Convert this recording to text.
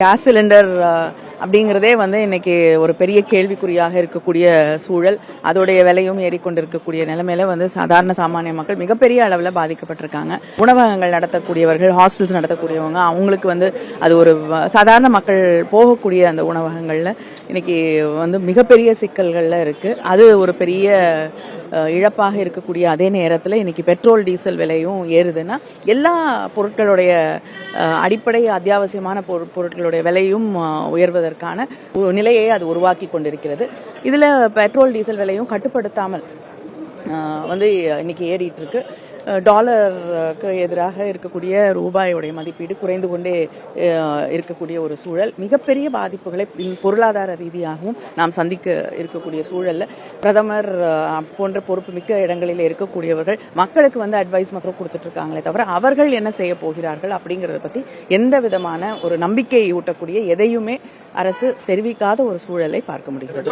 Gas cylinder அப்படிங்கிறதே இன்னைக்கு ஒரு பெரிய கேள்விக்குறியாக இருக்கக்கூடிய சூழல். அதோடைய விலையும் ஏறிக்கொண்டிருக்கக்கூடிய நிலைமையில சாதாரண சாமானிய மக்கள் மிகப்பெரிய அளவில் பாதிக்கப்பட்டிருக்காங்க. உணவகங்கள் நடத்தக்கூடியவர்கள், ஹாஸ்டல்ஸ் நடத்தக்கூடியவங்க, அவங்களுக்கு அது ஒரு சாதாரண மக்கள் போகக்கூடிய அந்த உணவகங்கள்ல இன்னைக்கு மிகப்பெரிய சிக்கல்கள்ல இருக்கு. அது ஒரு பெரிய இழப்பாக இருக்கக்கூடிய அதே நேரத்தில் இன்னைக்கு பெட்ரோல் டீசல் விலையும் ஏறுதுன்னா எல்லா பொருட்களுடைய அடிப்படை அத்தியாவசியமான பொருட்களுடைய விலையும் உயர்வதற்கான நிலையை அது உருவாக்கி கொண்டிருக்கிறது. இதுல பெட்ரோல் டீசல் விலையும் கட்டுப்படுத்தாமல் இன்னைக்கு ஏறிட்டு இருக்கு. டாலருக்கு எதிராக இருக்கக்கூடிய ரூபாயோடைய மதிப்பீடு குறைந்து கொண்டே இருக்கக்கூடிய ஒரு சூழல் மிகப்பெரிய பாதிப்புகளை பொருளாதார ரீதியாகவும் நாம் சந்திக்க இருக்கக்கூடிய சூழல்ல பிரதமர் போன்ற பொறுப்பு மிக்க இடங்களில் இருக்கக்கூடியவர்கள் மக்களுக்கு அட்வைஸ் மாத்திரம் கொடுத்துட்டு இருக்காங்களே தவிர அவர்கள் என்ன செய்ய போகிறார்கள் அப்படிங்கறத பத்தி எந்த விதமான ஒரு நம்பிக்கையை ஊட்டக்கூடிய எதையுமே அரசு தெரிவிக்காத ஒரு சூழலை பார்க்க முடிகிறது.